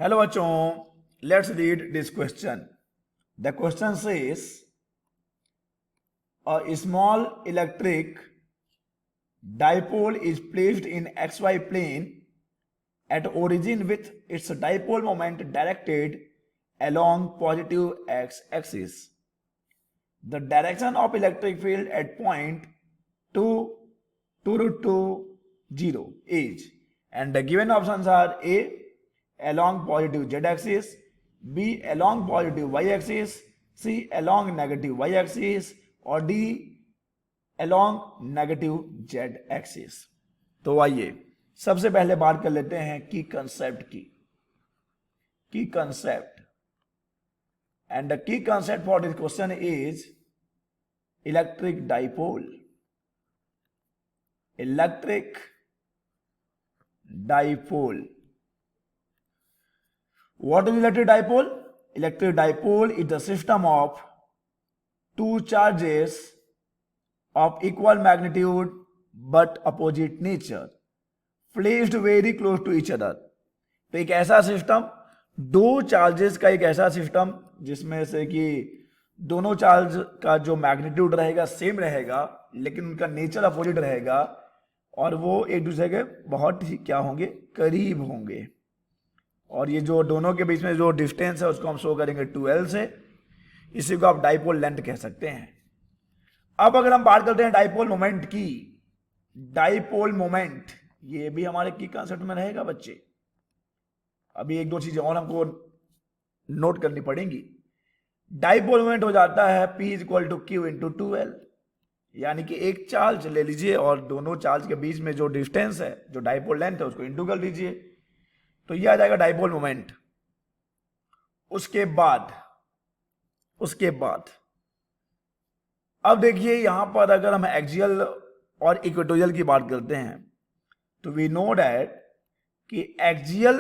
Hello bachon, let's read this question. The question says a small electric dipole is placed in xy plane at origin with its dipole moment directed along positive x axis. The direction of electric field at point 2, 2 root 2, 0 is, and the given options are A along positive z axis, B along positive y axis, C along negative y axis और D along negative z axis. तो आइए सबसे पहले बात कर लेते हैं की कंसेप्ट की concept and the key concept for this question is electric dipole. Electric dipole. What is electric dipole? Electric dipole is the system of two charges of equal magnitude but opposite nature placed very close to each other. तो एक ऐसा system, दो charges का एक ऐसा system जिसमें से कि दोनों चार्ज का जो मैग्नीट्यूड रहेगा सेम रहेगा लेकिन उनका नेचर अपोजिट रहेगा और वो एक दूसरे के बहुत ही क्या होंगे, करीब होंगे. और ये जो दोनों के बीच में जो डिस्टेंस है उसको हम शो करेंगे 2l से. इसी को आप डाइपोल लेंथ कह सकते हैं. अब अगर हम बात करते हैं डाइपोल मोमेंट की, डाइपोल मोमेंट ये भी हमारे की कंसेप्ट में रहेगा बच्चे. अभी एक दो चीजें और हमको नोट करनी पड़ेंगी. डाइपोल मोमेंट हो जाता है P equal to Q into 2l, यानी कि एक चार्ज ले लीजिए और दोनों चार्ज के बीच में जो डिस्टेंस है, जो डाइपोल लेंथ है, उसको इंटू कर लीजिए तो ये आ जाएगा डाइपोल मोमेंट. उसके बाद अब देखिए यहां पर अगर हम एक्सियल और इक्वेटोरियल की बात करते हैं तो वी नो डैट कि एक्सियल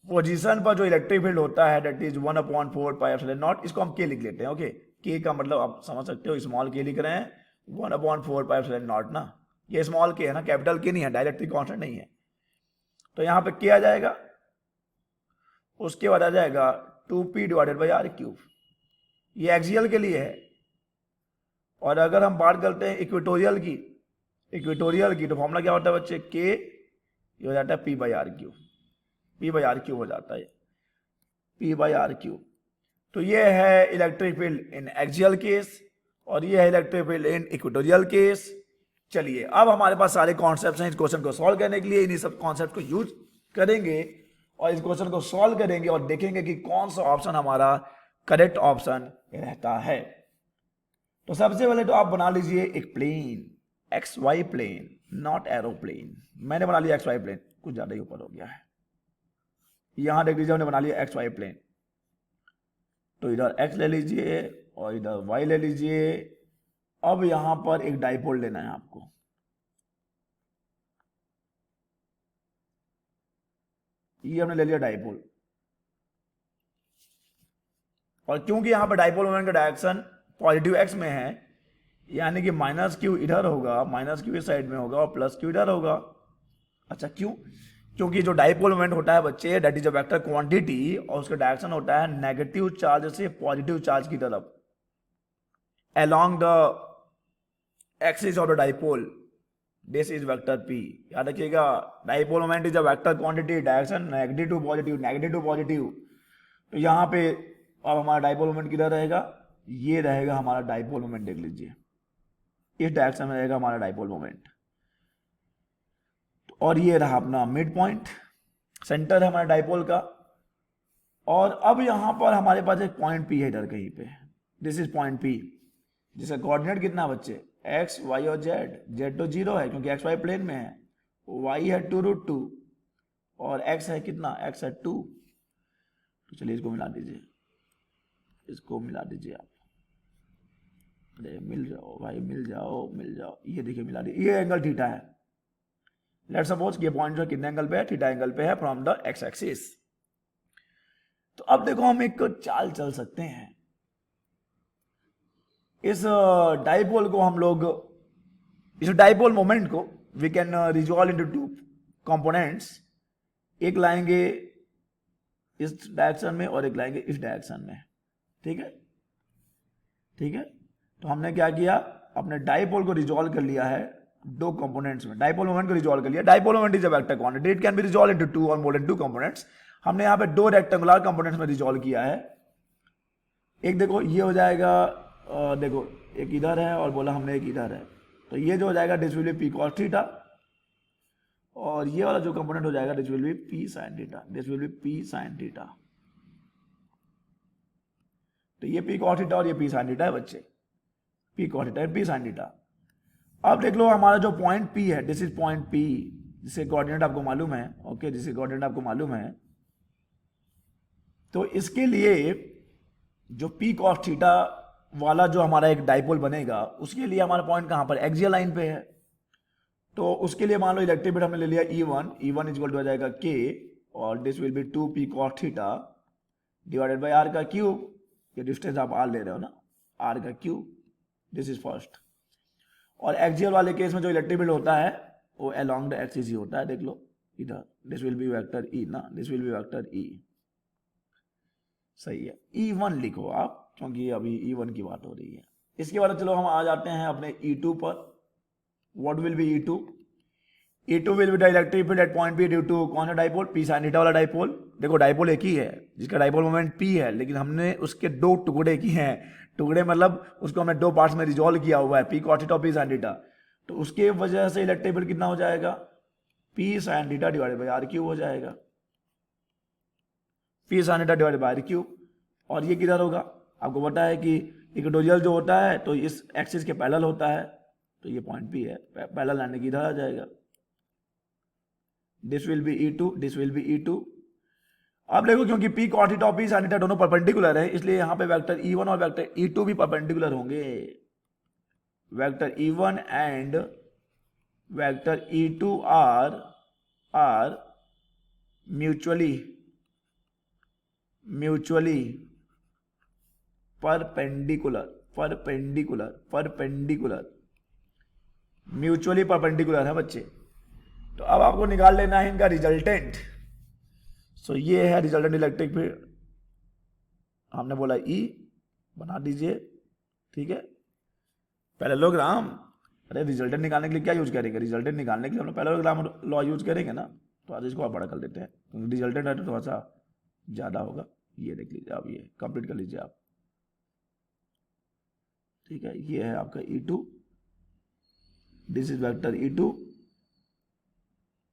पोजीशन पर जो इलेक्ट्रिक फील्ड होता है that is 1/4 pi epsilon not. इसको हम के लिख लेते हैं. ओके, के का मतलब आप समझ सकते हो, स्मॉल के लिख रहे हैं, 1/4 पाई एप्सिलॉन नॉट ना. ये स्मॉल के है ना, कैपिटल के नहीं है, डायरेक्टली कांस्टेंट नहीं है. तो यहां पे के आ जाएगा, उसके बाद आ जाएगा 2p divided by r cube. ये एक्सियल के लिए है. और अगर हम बात करते हैं इक्वेटोरियल की तो फॉर्मूला क्या होता है बच्चे, के ये हो जाता है p by R cube. p by R cube हो जाता है, p बाई आर क्यूब. तो ये है इलेक्ट्रिक फील्ड इन एक्सियल केस और ये है इलेक्ट्रिक फील्ड इन इक्वेटोरियल केस. चलिए अब हमारे पास सारे कॉन्सेप्ट्स हैं इस क्वेश्चन को सॉल्व करने के लिए. इन्हीं सब कॉन्सेप्ट को यूज करेंगे और इस क्वेश्चन को सॉल्व करेंगे और देखेंगे कि कौन सा ऑप्शन हमारा करेक्ट ऑप्शन रहता है. तो सबसे पहले तो आप बना लीजिए एक plane, X Y plane, not aeroplane. मैंने बना लिया एक्स वाई प्लेन, कुछ ज्यादा ही ऊपर हो गया है. यहां देख लीजिए हमने बना लिया एक्स वाई प्लेन. तो इधर x ले लीजिए और इधर y ले लीजिए. अब यहां पर एक डाइपोल लेना है आपको. ये हमने ले लिया डाइपोल. और क्योंकि यहां पर डाइपोल मोमेंट का डायरेक्शन पॉजिटिव x में है, यानी कि माइनस क्यू इधर होगा, माइनस क्यू इस साइड में होगा और प्लस क्यू इधर होगा. अच्छा क्यों? क्योंकि जो डाइपोल मोमेंट होता है बच्चे that is a vector quantity और उसका डायरेक्शन होता है नेगेटिव चार्ज से पॉजिटिव चार्ज की तरफ along the axis of the dipole. This is vector p. याद रखिएगा, dipole moment is a vector quantity, direction negative to positive, negative to positive. तो यहाँ पे अब हमारा डाइपोल मोमेंट किधर रहेगा, ये रहेगा हमारा डाइपोल मोमेंट. देख लीजिए इस डायरेक्शन में रहेगा हमारा डाइपोल मोमेंट. और ये रहा अपना मिड पॉइंट, सेंटर है हमारा डाइपोल का. और अब यहां पर हमारे पास एक पॉइंट P है इधर कहीं पे. दिस इज पॉइंट P जिसका कोऑर्डिनेट कितना बच्चे, x, y और z तो 0 है क्योंकि x y प्लेन में है, y है 2√2 और x है कितना, x है 2. तो चलिए इसको मिला दीजिए, इसको मिला दीजिए आप. अरे मिल जाओ भाई, मिल जाओ. ये देखिए मिला दीजिए. ये एंगल थीटा है. लेट्स सपोज ये पॉइंट जो कितने एंगल पे है, थीटा एंगल पे है फ्रॉम द एक्स एक्सिस. तो अब देखो हम एक चाल चल सकते हैं. इस डाइपोल को हम लोग, इस डाइपोल मोमेंट को we can resolve into two components. एक लाएंगे इस डायरेक्शन में और एक लाएंगे इस डायरेक्शन में, ठीक है, ठीक है। तो हमने क्या किया, अपने डाइपोल को रिजॉल्व कर लिया है दो कंपोनेंट्स में, डाइपोल मोमेंट को रिजॉल्व कर लिया। Dipole moment is a vector quantity, it can be resolve into to और मोर देन टू कंपोनेंट्स। हमने यहाँ पे दो रेक्टेंगुलर कंपोनेंट्स में रिजॉल्व किया है। एक देखो ये हो जाएगा, देखो एक इधर है और बोला हमने एक इधर है, तो ये जो हो जाएगा this will be P cos theta, और ये वाला जो कंपोनेंट हो जाएगा this will be P sine theta, this will be P sine theta. तो ये पी कॉस थीटा और ये पी साइन थीटा है बच्चे, P cos theta P sine theta. अब देख लो हमारा जो पॉइंट पी है, दिस इज पॉइंट पी, जिसके कोऑर्डिनेट आपको मालूम है, ओके, जिसके कोऑर्डिनेट आपको मालूम है। तो इसके लिए जो पी कॉस थीटा वाला जो हमारा एक डाइपोल बनेगा, उसके लिए हमारा पॉइंट कहां पर, एक्सियल लाइन पे है। तो उसके लिए मान लो इलेक्ट्रिक फील्ड हमने ले लिया E1, E1 इक्वल टू आ जाएगा K, और this will be 2 P cos theta divided bye R का क्यूब। ये डिस्टेंस आप R ले रहे हो ना, R का क्यूब, दिस इज फर्स्ट। और एक्सियल वाले केस में जो इलेक्ट्रिक फील्ड होता है वो अलोंग द एक्सिस ही होता है, देख लो इधर, this will be vector E ना, this will be vector E, सही है। E1 लिखो आप, क्योंकि अभी E1 की बात हो रही है। इसके बाद चलो हम आ जाते हैं अपने E2 पर। What will be E2? E2 will be the electric field at point P due to कौन सा डाइपोल, पी साइन थीटा वाला डाइपोल। देखो डाइपोल एक ही है जिसका डाइपोल मोमेंट P है, लेकिन हमने उसके दो टुकड़े किए हैं, टुकड़े मतलब उसको हमने दो पार्ट्स में रिजॉल्व किया हुआ है, पी कॉस थीटा और पी साइन थीटा। तो उसके वजह से इलेक्ट्रिक फील्ड कितना हो जाएगा, P sine theta divided by R cube हो जाएगा, P sine theta divided by R cube. और ये किधर होगा, आपको पता है कि इक्वेटोरियल जो होता है तो इस एक्सिस के पैरेलल होता है, तो ये पॉइंट P है, पैरेलल लाने की इधर आ जाएगा, this will be E2, this will be E2। अब देखो क्योंकि पी कॉस थीटा और पी साइन थीटा दोनों परपेंडिकुलर है, इसलिए यहां पे वेक्टर E1 और वेक्टर E2 भी परपेंडिकुलर होंगे। Vector E1 and vector E2 are mutually perpendicular, mutually perpendicular है बच्चे। तो अब आपको निकाल लेना है इनका रिजल्टेंट। सो ये है रिजल्टेंट इलेक्ट्रिक फील्ड, हमने बोला E बना दीजिए, ठीक है। पैरेललोग्राम, अरे रिजल्टेंट निकालने के लिए क्या यूज करेंगे, रिजल्टेंट निकालने के लिए हम पैरेललोग्राम लॉ यूज करेंगे ना। तो आज इसको आप बड़ा कर लेते हैं, क्योंकि रिजल्टेंट है तो थोड़ा सा ज्यादा होगा। ये देख लीजिए आप, ये कंप्लीट कर लीजिए आप, ठीक है। ये है आपका E2, this is vector E2,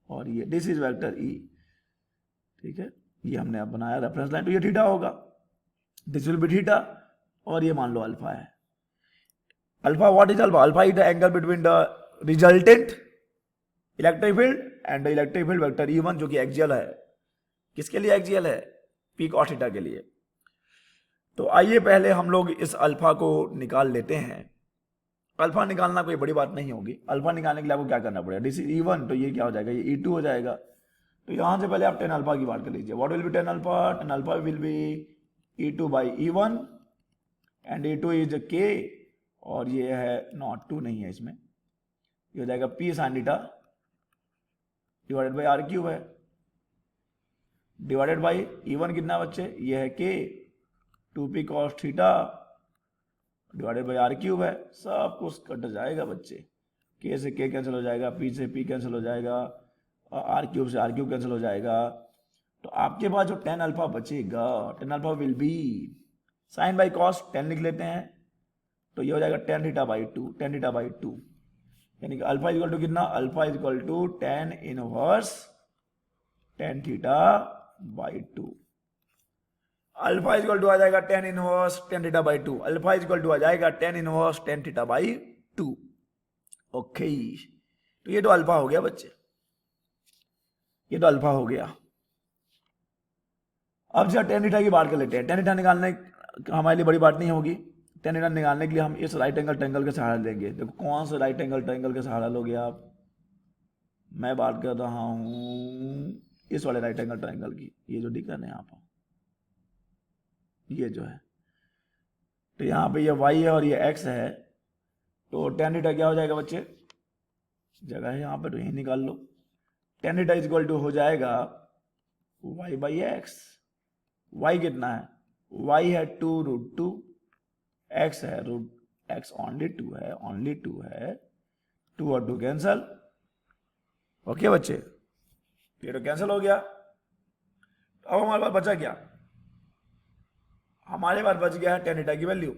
और ये दिस इज वेक्टर E, ठीक है। ये हमने अब बनाया रेफरेंस लाइन, तो ये थीटा होगा, दिस विल बी थीटा, और ये मान लो अल्फा है। Alpha, what is alpha? Alpha is the angle between the resultant electric field and the electric field vector E1, जो कि एक्सियल है। किसके लिए एक्सियल है? पी कॉस थीटा के लिए। तो आइए पहले हम लोग इस अल्फा को निकाल लेते हैं। अल्फा निकालना कोई बड़ी बात नहीं होगी। अल्फा निकालने के लिए आपको क्या करना पड़ेगा, दिस इज E1, तो ये क्या हो जाएगा, ये E2 हो जाएगा। तो यहां से पहले आप टेन अल्फा की बात कर लीजिए। What will B tan alpha? Ten alpha will be E2 by E1 and E2 is K, और ये है नॉट 2 नहीं है इसमें, ये हो जाएगा P sine theta divided by R cube है, डिवाइडेड बाई E1 कितना बच्चे, ये है K, 2p cos theta divided by R cube है। सब कुछ कट जाएगा बच्चे, K से K कैंसिल हो जाएगा, P से P कैंसिल हो जाएगा, आर क्यूब से आर क्यूब कैंसिल हो जाएगा। तो आपके पास जो टेन अल्फा बचेगा, tan alpha will be sine by cos 10 लिख लेते हैं, तो ये हो जाएगा tan theta by 2, tan theta by 2, यानी कि अल्फा इक्वल टू कितना, alpha equal to tan inverse tan theta by 2। Alpha equal to आ जाएगा tan inverse tan theta by 2, alpha equal to आ जाएगा tan inverse tan theta by 2। Okay, तो ये तो अल्फा हो गया बच्चे, ये तो अल्फा हो गया। अब जब टेन थीटा की बात कर लेते हैं। टेन थीटा निकालने हमारे लिए बड़ी बात नहीं होगी। टेन थीटा निकालने के लिए हम इस राइट एंगल ट्रायंगल का सहारा लेंगे। देखो कौन सा राइट एंगल ट्रायंगल का सहारा लोगे आप, मैं बात कर रहा हूं इस वाले राइट एंगल ट्रायंगल की, ये जो दिख रहा है ना यहाँ पर, ये जो है, तो यहाँ पे ये y है और ये x है, तो टेन थीटा क्या हो जाएगा बच्चे, जगह है यहाँ पे तो यही निकाल लो। टेन थीटा इक्वल टू हो जाएगा y बाई एक्स, y कितना है, y है 2√2, x है x ओनली 2 है, 2 और 2 कैंसल। ओके बच्चे, ये तो कैंसिल हो गया। अब हमारे पास बचा क्या, हमारे पास बच गया है tan थीटा की वैल्यू,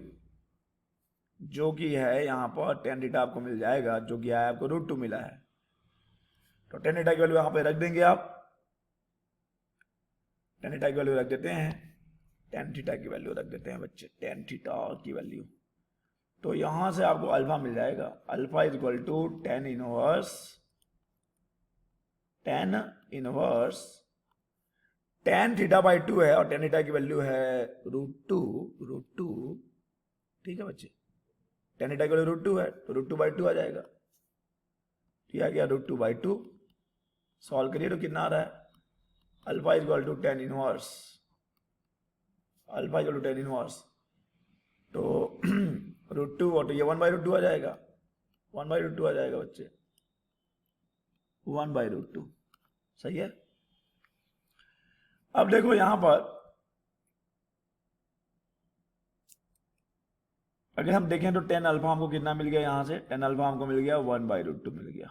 जो कि है यहाँ पर tan थीटा आपको मिल जाएगा, जो कि है आपको √2 मिला है। तो tan थीटा की वैल्यू यहाँ पे रख देंगे आप, tan थीटा की वैल्यू रख देते हैं, tan थीटा की वैल्यू रख देते हैं बच्चे, tan थीटा की वैल्यू। तो यहां से आपको अल्फा मिल जाएगा, alpha is equal to tan inverse tan theta by 2 है, और tan थीटा की वैल्यू है √2, ठीक है बच्चे। tan थीटा की वैल्यू √2 है, तो √2/2 आ जाएगा। तो यह गया √2/2। सॉल्व करिए तो कितना आ रहा है, alpha is equal to tan inverse, alpha is equal to tan inverse, तो √2 और तो ये 1/√2 आ जाएगा, 1/√2 आ जाएगा बच्चे, 1/√2। सही है। अब देखो यहां पर अगर हम देखें तो tan अल्फा हमको कितना मिल गया, यहां से tan अल्फा हमको मिल गया 1/√2 मिल गया,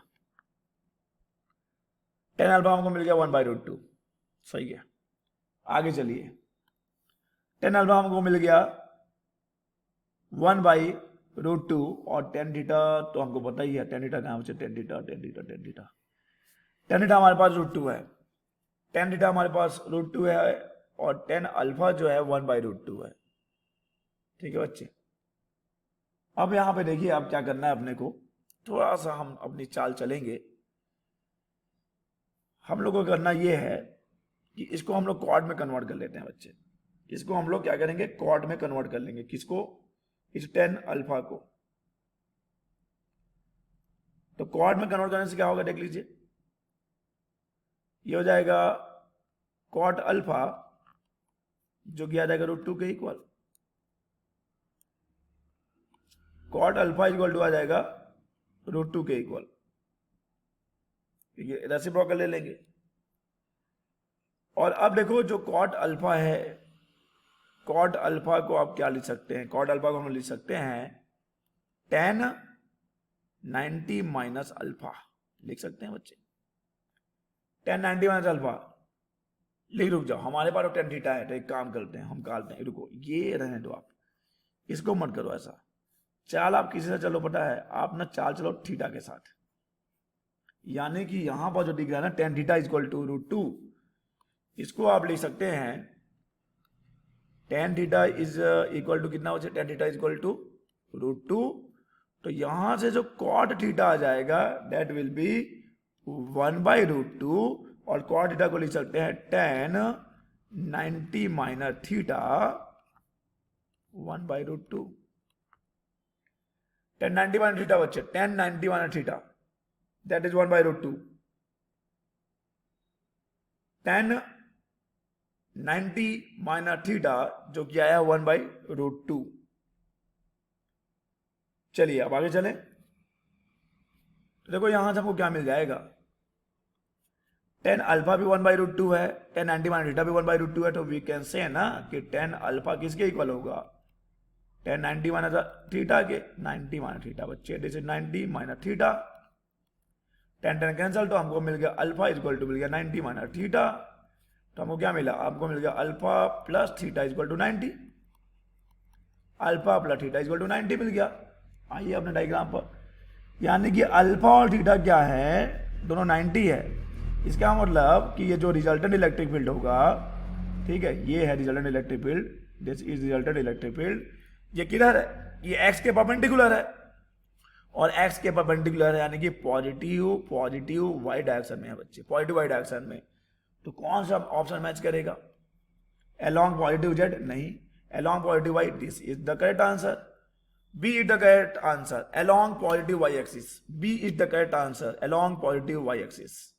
tan अल्फा हमको मिल गया 1/√2। सही है। आगे चलिए, tan अल्फा हमको मिल गया 1/√2 और tan थीटा तो हमको पता ही है, tan थीटा कहां बचे, tan थीटा हमारे पास √2 है, tan थीटा हमारे पास √2 है, और tan अल्फा जो है 1/√2 है। ठीक है बच्चे। अब यहां पे देखिए आप क्या करना है, अपने को थोड़ा सा हम अपनी चाल चलेंगे। हम लोग को करना ये है कि इसको हम लोग क्वाड में कन्वर्ट कर लेते हैं बच्चे। इसको हम लोग क्या करेंगे, क्वाड में कन्वर्ट कर लेंगे। किसको, इस tan अल्फा को। तो क्वाड में कन्वर्ट करने से क्या होगा देख लीजिए, ये हो जाएगा cot अल्फा, जो कि आ जाएगा √2 के equal, cot alpha equal to आ जाएगा √2 के इक्वल। ये रेसिप्रोकल ले लेंगे। और अब देखो जो cot अल्फा है, cot अल्फा को आप क्या लिख सकते हैं, cot अल्फा को हम लिख सकते हैं tan 90 माइनस अल्फा, लिख सकते हैं बच्चे, tan 90 माइनस अल्फा लिख। रुक जाओ, हमारे पास tan थीटा है, तो एक काम करते हैं, हम निकालते हैं, रुको ये रहने दो, आप इसको मत करो ऐसा। चाल आप किसी से चलो, पता है आप ना चाल चलो थीटा के साथ, यानी कि यहां पर जो दिख रहा है ना tan थीटा इक्वल टू √2, इसको आप लिख सकते हैं tan theta is equal to कितना हो जाए, tan थीटा इक्वल टू √2। तो यहां से जो cot थीटा आ जाएगा दैट विल बी 1/√2, और cot थीटा को लिख सकते हैं tan 90 minus theta 1/√2। tan 90 minus theta बच्चे, tan 90 minus theta that is 1/√2, tan 90 minus theta जो कि आया 1/√2। चलिए अब आगे चलें। तो देखो यहां से हमको क्या मिल जाएगा, tan अल्फा भी 1/√2 है, tan 90 माइनस थीटा भी 1/√2 है, तो वी कैन से ना कि tan अल्फा किसके इक्वल होगा, tan 90 माइनस थीटा के, 90 माइनस थीटा बच्चे, this is 90 minus theta, tan cancel, तो हमको मिल गया अल्फा इक्वल टू मिल गया 90 माइनस थीटा। तो हमको क्या मिला, आपको मिल गया alpha plus theta equal to 90, alpha plus theta equal to 90 मिल गया। आइए अपने डायग्राम पर, यानी कि अल्फा और थीटा क्या है, दोनों 90 है। इसका मतलब कि ये जो रिजल्टेंट इलेक्ट्रिक फील्ड होगा, ठीक है, ये है resultant electric field, this is resultant electric field, ये किधर है, ये एक्स के परपेंडिकुलर है, और एक्स के परपेंडिकुलर है, यानी कि पॉजिटिव वाई डायरेक्शन में है बच्चे, पॉजिटिव वाई डायरेक्शन में। तो कौन सा ऑप्शन मैच करेगा, along पॉजिटिव जेड, नहीं, along positive Y, this is the correct answer, B is the correct answer, along positive Y axis, B is the correct answer, along positive Y axis.